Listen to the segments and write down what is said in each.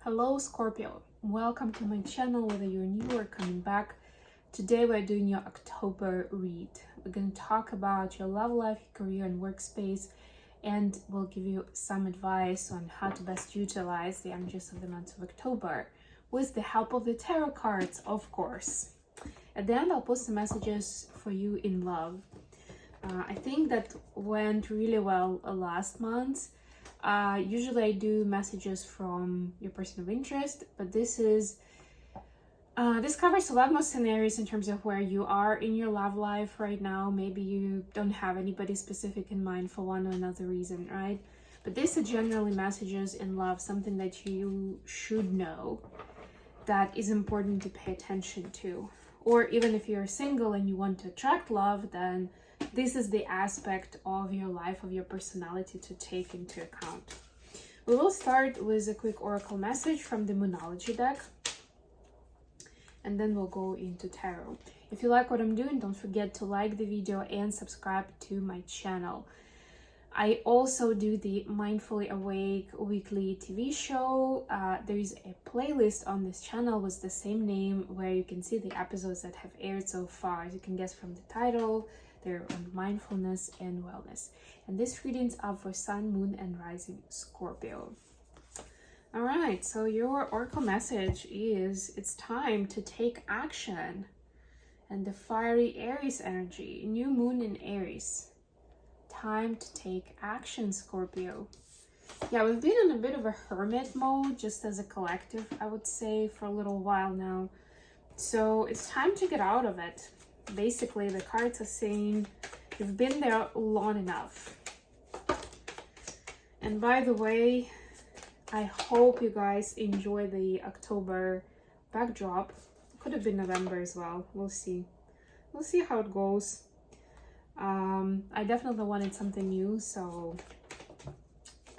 Hello Scorpio, welcome to my channel, whether you're new or coming back. Today we're doing your October read. We're going to talk about your love life, career and workspace, and we'll give you some advice on how to best utilize the energies of the month of October with the help of the tarot cards, of course. At the end, I'll post some messages for you in love. I think that went really well last month. Usually I do messages from your person of interest, but this covers a lot more scenarios in terms of where you are in your love life right now. Maybe you don't have anybody specific in mind for one or another reason, right? But these are generally messages in love, something that you should know that is important to pay attention to. Or even if you're single and you want to attract love, then this is the aspect of your life, of your personality to take into account. We will start with a quick oracle message from the Moonology deck, and then we'll go into tarot. If you like what I'm doing, don't forget to like the video and subscribe to my channel. I also do the Mindfully Awake weekly TV show. There is a playlist on this channel with the same name where you can see the episodes that have aired so far. As you can guess from the title, they're on mindfulness and wellness. And this reading's up for Sun, Moon, and Rising Scorpio. All right, so your oracle message is it's time to take action. And the fiery Aries energy, new moon in Aries. Time to take action, Scorpio. Yeah, we've been in a bit of a hermit mode, just as a collective, I would say, for a little while now. So it's time to get out of it. Basically, the cards are saying you've been there long enough. And by the way, I hope you guys enjoy the October backdrop. Could have been November as well. We'll see. We'll see how it goes. I definitely wanted something new, so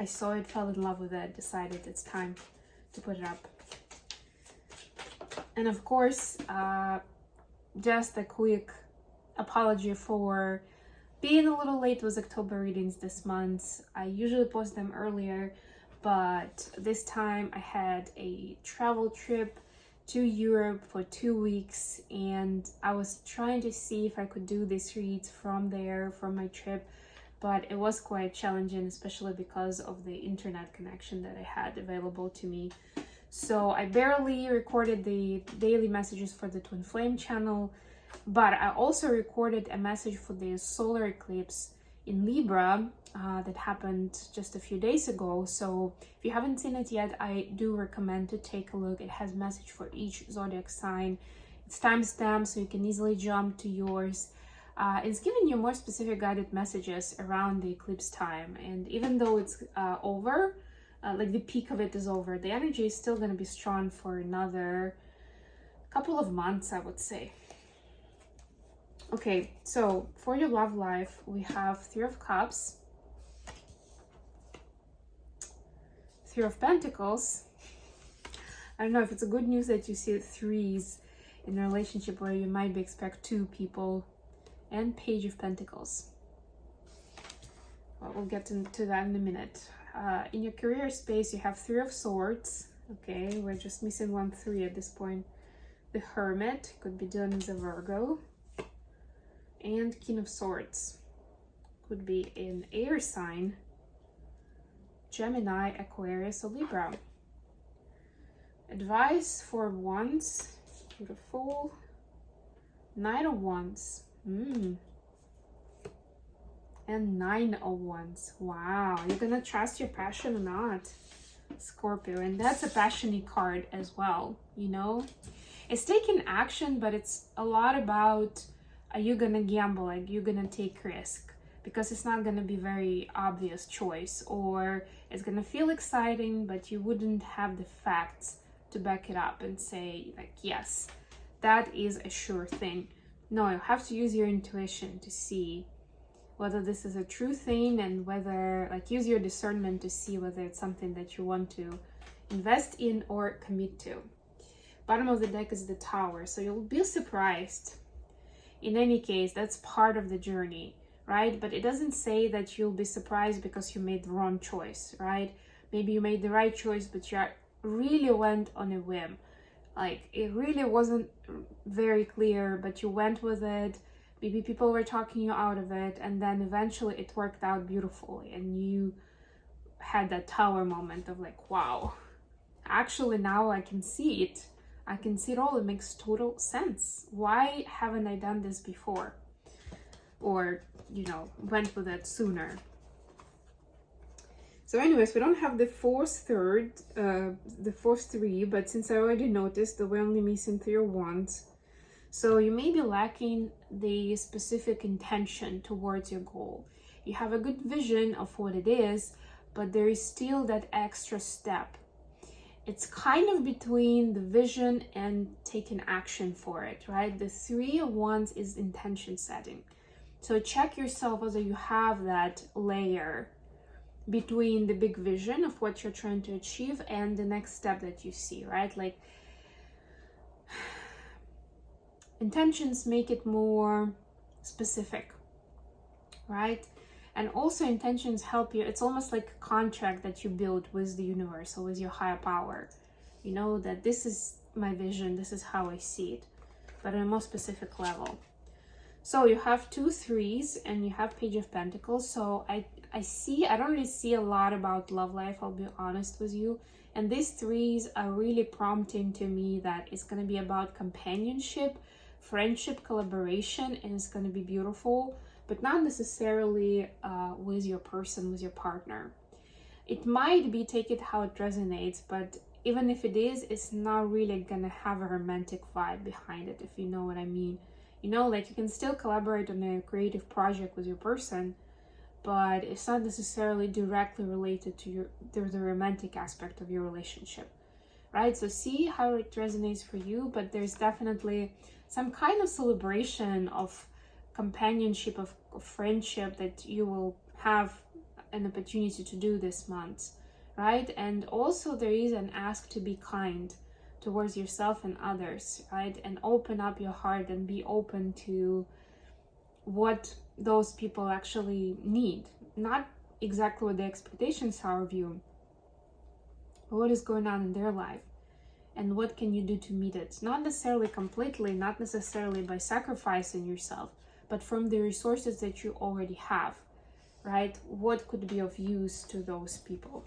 I saw it, fell in love with it, decided it's time to put it up. And of course, just a quick apology for being a little late with October readings this month. I usually post them earlier, but this time I had a travel trip to Europe for 2 weeks, and I was trying to see if I could do these reads from there, from my trip, but it was quite challenging, especially because of the internet connection that I had available to me. So I barely recorded the daily messages for the Twinflame channel, but I also recorded a message for the solar eclipse in Libra that happened just a few days ago. So if you haven't seen it yet, I do recommend to take a look. It has a message for each zodiac sign. It's timestamped, so you can easily jump to yours. It's giving you more specific guided messages around the eclipse time. And even though it's over, like the peak of it is over, the energy is still going to be strong for another couple of months, I would say. Okay, so for your love life, we have Three of Cups, Three of Pentacles. I don't know if it's a good news that you see threes in a relationship where you might be expect two people, and Page of Pentacles. Well, we'll get into that in a minute. In your career space, you have Three of Swords. Okay, we're just missing 1 3 at this point. The Hermit, could be done as a Virgo. And King of Swords, could be an air sign, Gemini, Aquarius, or Libra. Advice for Wands, beautiful. Knight of Wands, and Nine of Wands. Wow, you're gonna trust your passion or not, Scorpio? And that's a passionate card as well, you know? It's taking action, but it's a lot about, are you gonna gamble? Like, you're gonna take risk, because it's not gonna be very obvious choice, or it's gonna feel exciting, but you wouldn't have the facts to back it up and say, like, yes, that is a sure thing. No, you have to use your intuition to see whether this is a true thing, and whether, like, use your discernment to see whether it's something that you want to invest in or commit to. Bottom of the deck is the Tower, so you'll be surprised. In any case, that's part of the journey, right? But it doesn't say that you'll be surprised because you made the wrong choice, right? Maybe you made the right choice, but you're really went on a whim. Like, it really wasn't very clear, but you went with it. Maybe people were talking you out of it, and then eventually it worked out beautifully, and you had that tower moment of like, wow, actually now I can see it. I can see it all. It makes total sense. Why haven't I done this before? Or, you know, went with it sooner. So anyways, we don't have the fourth three, but since I already noticed that we're only missing 3 of Wands, so you may be lacking the specific intention towards your goal. You have a good vision of what it is, but there is still that extra step. It's kind of between the vision and taking action for it, right? The 3 of Wands is intention setting. So check yourself whether you have that layer between the big vision of what you're trying to achieve and the next step that you see, right? Like, intentions make it more specific, right? And also intentions help you. It's almost like a contract that you build with the universe or with your higher power. You know that this is my vision, this is how I see it, but on a more specific level. So you have 2 3s and you have Page of Pentacles. So I don't really see a lot about love life, I'll be honest with you. And these 3s are really prompting to me that it's going to be about companionship, friendship, collaboration, and it's going to be beautiful, but not necessarily with your person, with your partner. It might be, take it how it resonates, but even if it is, it's not really going to have a romantic vibe behind it, if you know what I mean. You know, like, you can still collaborate on a creative project with your person, but it's not necessarily directly related to the romantic aspect of your relationship, right? So see how it resonates for you, but there's definitely some kind of celebration of companionship, of friendship that you will have an opportunity to do this month, right? And also there is an ask to be kind towards yourself and others, right? And open up your heart and be open to what those people actually need. Not exactly what the expectations are of you, but what is going on in their life and what can you do to meet it. Not necessarily completely, not necessarily by sacrificing yourself, but from the resources that you already have, right? What could be of use to those people.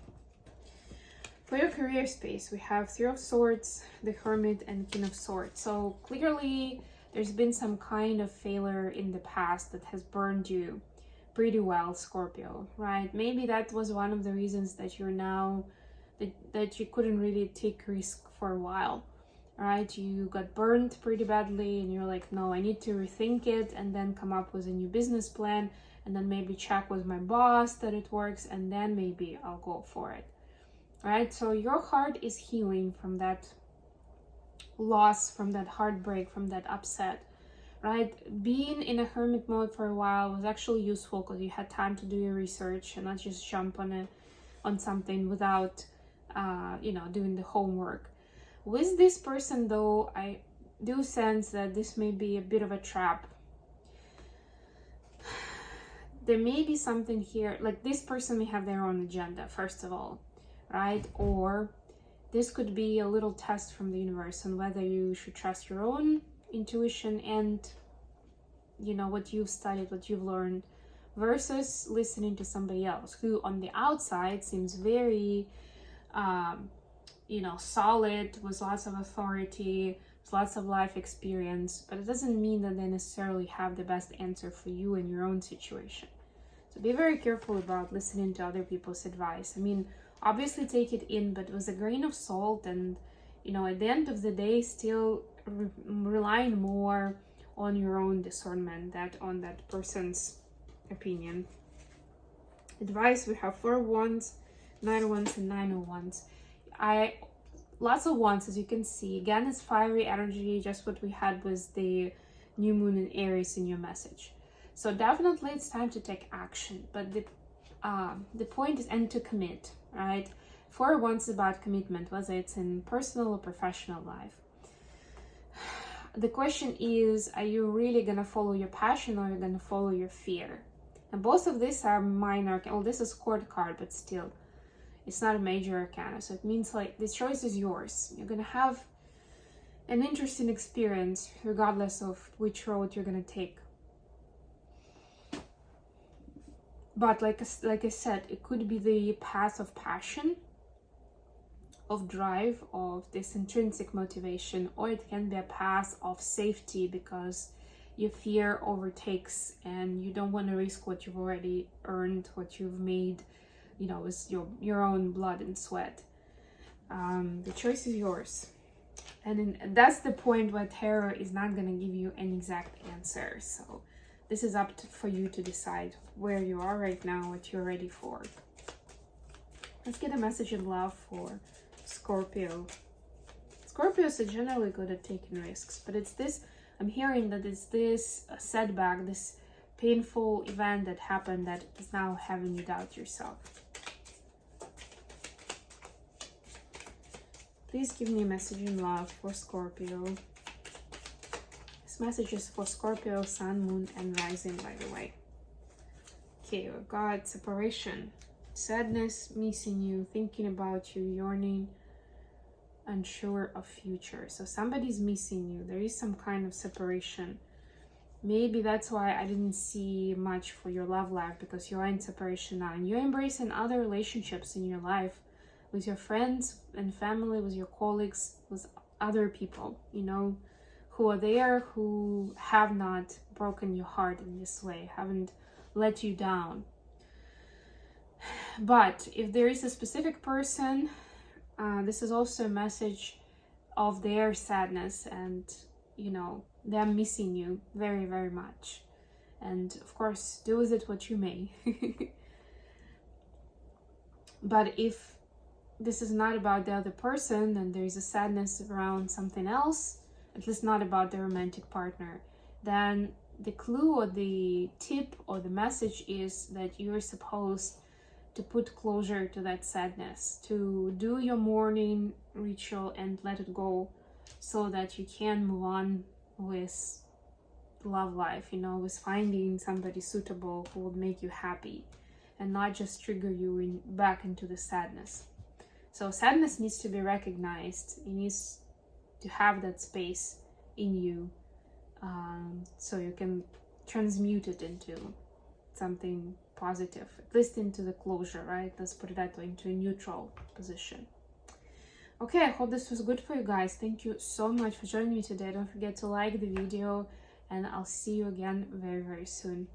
For your career space, we have 3 of Swords, the Hermit, and King of Swords. So clearly there's been some kind of failure in the past that has burned you pretty well, Scorpio, right? Maybe that was one of the reasons that you're now, that you couldn't really take risk for a while, right? You got burned pretty badly and you're like, no, I need to rethink it and then come up with a new business plan and then maybe check with my boss that it works and then maybe I'll go for it, right? So your heart is healing from that loss, from that heartbreak, from that upset, right? Being in a hermit mode for a while was actually useful because you had time to do your research and not just jump on something without doing the homework. With this person though, I do sense that this may be a bit of a trap. There may be something here, like this person may have their own agenda, first of all, right? Or this could be a little test from the universe on whether you should trust your own intuition and, you know, what you've studied, what you've learned, versus listening to somebody else who on the outside seems very, solid, with lots of authority, with lots of life experience, but it doesn't mean that they necessarily have the best answer for you in your own situation. So be very careful about listening to other people's advice. I mean, obviously take it in, but with a grain of salt, and at the end of the day, still relying more on your own discernment than on that person's opinion. Advice, we have 4 of Wands, 9 of Wands, and 9 of Wands. Lots of Wands, as you can see. Again, it's fiery energy, just what we had with the new moon in Aries in your message. So definitely it's time to take action, but the point is, and to commit, right? 4 of Wands is about commitment, whether it's in personal or professional life. The question is, are you really gonna follow your passion or are you gonna follow your fear? And both of these are minor. Well, this is court card, but still, It's not a major arcana, so it means like this choice is yours. You're gonna have an interesting experience regardless of which road you're gonna take. But like I said, it could be the path of passion, of drive, of this intrinsic motivation, or it can be a path of safety because your fear overtakes and you don't want to risk what you've already earned, what you've made, you know, with your own blood and sweat. The choice is yours. And that's the point where tarot is not going to give you an exact answer. So this is up for you to decide where you are right now, what you're ready for. Let's get a message in love for Scorpio. Scorpios are generally good at taking risks, but it's this, I'm hearing that it's this setback, this painful event that happened that is now having you doubt yourself. Please give me a message in love for Scorpio. This message is for Scorpio, Sun, Moon, and Rising, by the way. Okay, we've got separation, sadness, missing you, thinking about you, yearning, unsure of future. So somebody's missing you. There is some kind of separation. Maybe that's why I didn't see much for your love life, because you're in separation now and you're embracing other relationships in your life with your friends and family, with your colleagues, with other people, you know, who are there, who have not broken your heart in this way, haven't let you down. But if there is a specific person, this is also a message of their sadness and, you know, them missing you very, very much. And of course, do with it what you may. But if this is not about the other person and there is a sadness around something else, at least not about the romantic partner, then the clue or the tip or the message is that you're supposed to put closure to that sadness, to do your mourning ritual and let it go, so that you can move on with love life, you know, with finding somebody suitable who will make you happy and not just trigger you back into the sadness. So sadness needs to be recognized. It needs to have that space in you, so you can transmute it into something positive, at least into the closure, right? Let's put it that way, into a neutral position. Okay, I hope this was good for you guys. Thank you so much for joining me today. Don't forget to like the video, and I'll see you again very, very soon.